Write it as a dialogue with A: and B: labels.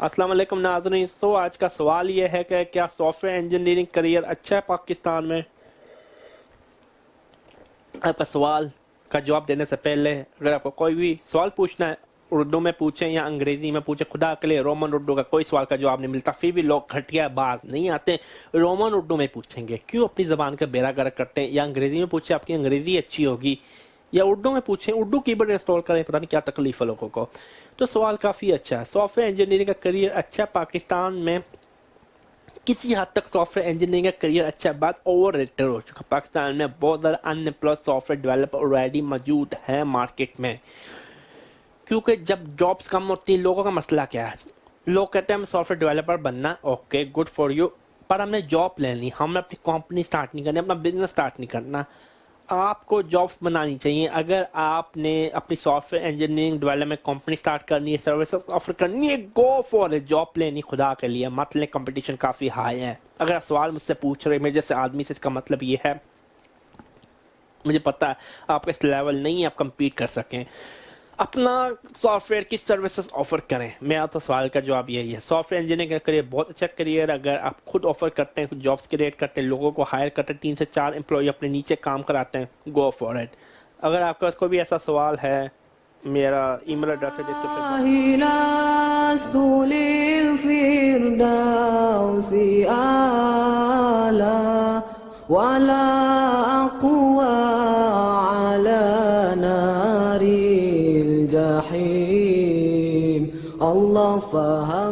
A: अस्सलाम वालेकुम नाज़रीन। तो आज का सवाल ये है कि क्या सॉफ्टवेयर इंजीनियरिंग करियर अच्छा है पाकिस्तान में। आपका सवाल का जवाब देने से पहले अगर आपको कोई भी सवाल पूछना है, उर्दू में पूछें या अंग्रेजी में पूछें, खुदा के लिए रोमन उर्दू का कोई सवाल का जवाब नहीं मिलता, फिर भी लोग घटिया बात नहीं आते, रोमन उर्दू में पूछेंगे। क्यों अपनी ज़बान का बेड़ा गर्क करते हैं? या अंग्रेजी में पूछें, आपकी अंग्रेजी अच्छी होगी, या उर्दू में पूछें, उर्दू कीबोर्ड इंस्टॉल करें, पता नहीं क्या तकलीफ है लोगों को। तो सवाल काफ़ी अच्छा है। सॉफ्टवेयर इंजीनियरिंग का करियर अच्छा पाकिस्तान में किसी हद तक सॉफ्टवेयर इंजीनियरिंग का करियर अच्छा बात ओवर रेटेड हो चुका। पाकिस्तान में बहुत ज़्यादा अनएम्प्लॉयड सॉफ्टवेयर डेवलपर ऑलरेडी मौजूद है मार्केट में, क्योंकि जब जॉब्स कम होती हैं, लोगों का मसला क्या है, लोग कहते हैं हमें सॉफ्टवेयर डेवलपर बनना, ओके गुड फॉर यू, पर हमने जॉब लेनी, हमने अपनी कंपनी स्टार्ट नहीं करनी, अपना बिजनेस स्टार्ट नहीं करना। आपको जॉब्स बनानी चाहिए। अगर आपने अपनी software engineering development company start करनी है, सर्विसेज ऑफर करनी है, गो फॉर ए जॉब लेनी, खुदा के लिए मत लें, कंपटीशन काफ़ी हाई है। अगर आप सवाल मुझसे पूछ रहे हैं मेरे जैसे आदमी से, इसका मतलब ये है मुझे पता है आपका इस लेवल नहीं है आप कम्पीट कर सकें, अपना सॉफ्टवेयर की सर्विसेज ऑफर करें। मेरा तो सवाल का जवाब यही है। सॉफ्टवेयर इंजीनियरिंग का करियर बहुत अच्छा करियर। अगर आप खुद ऑफर करते हैं, खुद जॉब्स क्रिएट करते हैं, लोगों को हायर करते हैं, 3 से 4 एम्प्लॉय अपने नीचे काम कराते हैं, गो फॉर इट। अगर आपके पास कोई भी ऐसा सवाल है, मेरा ईमेल एड्रेस है डिस्क्रिप्शन
B: Allah faham